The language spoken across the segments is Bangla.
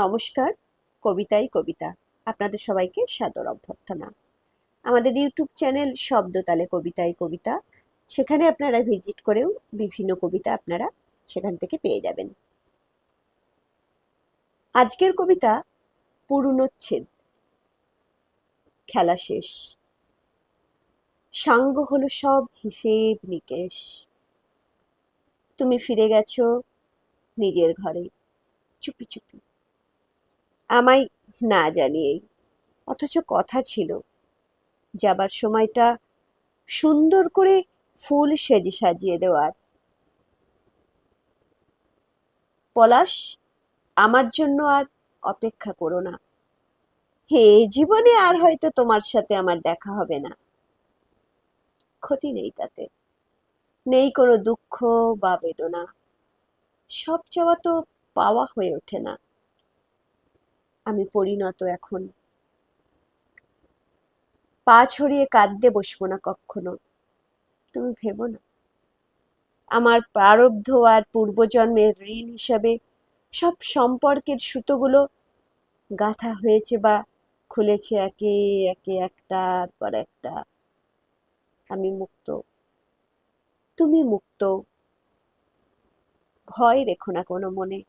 নমস্কার। কবিতাই কবিতা আপনাদের সবাইকে সাদর অভ্যর্থনা। আমাদের ইউটিউব চ্যানেল শব্দতালে কবিতাই কবিতা, সেখানে আপনারা ভিজিট করেও বিভিন্ন কবিতা আপনারা সেখান থেকে পেয়ে যাবেন। আজকের কবিতা পুরুনোচ্ছেদ। খেলা শেষ, সাঙ্গ হলো সব হিসেব নিকেশ। তুমি ফিরে গেছো নিজের ঘরে চুপি চুপি, আমায় না জানিয়েই। অথচ কথা ছিল যাবার সময়টা সুন্দর করে ফুল সেজে সাজিয়ে দেওয়ার। পলাশ, আমার জন্য আর অপেক্ষা করো না। হে জীবনে আর হয়তো তোমার সাথে আমার দেখা হবে না। ক্ষতি নেই তাতে, নেই কোনো দুঃখ বা বেদনা। সব চাওয়া তো পাওয়া হয়ে ওঠে না। আমি পরিণত এখন, পা ছড়িয়ে কাঁদতে বসবো না কখনো। তুমি ভেবো না, আমার প্রারব্ধ আর পূর্বজন্মের ঋণ হিসাবে সব সম্পর্কের সুতোগুলো গাঁথা হয়েছে বা খুলেছে একে একে একটার পর একটা। আমি মুক্ত, তুমি মুক্ত। ভয় রেখো না কোনো মনে,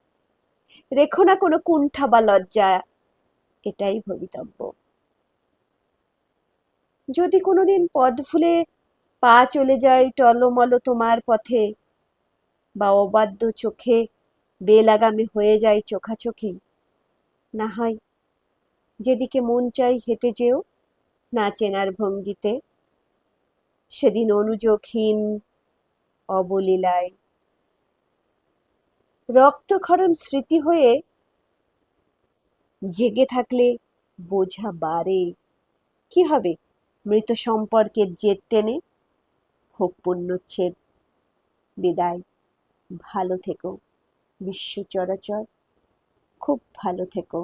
রেখো না কোনো কুণ্ঠা বা লজ্জা। এটাই ভবিতব্য। যদি কোনোদিন পথ ভুলে পা চলে যায় টলমল তোমার পথে, বা অবাধ্য চোখে বেলাগামে হয়ে যায় চোখাচোখি, না হয় যেদিকে মন চাই হেঁটে যেও না চেনার ভঙ্গিতে। সেদিন অনুযোগহীন অবলীলায় রক্তক্ষরণ স্মৃতি হয়ে জেগে থাকলে বোঝা বাড়ে। কি হবে মৃত সম্পর্কের জেদ টেনে? হোক পুণ্যচ্ছেদ। বিদায়, ভালো থেকো বিশ্ব চরাচর, খুব ভালো থেকো।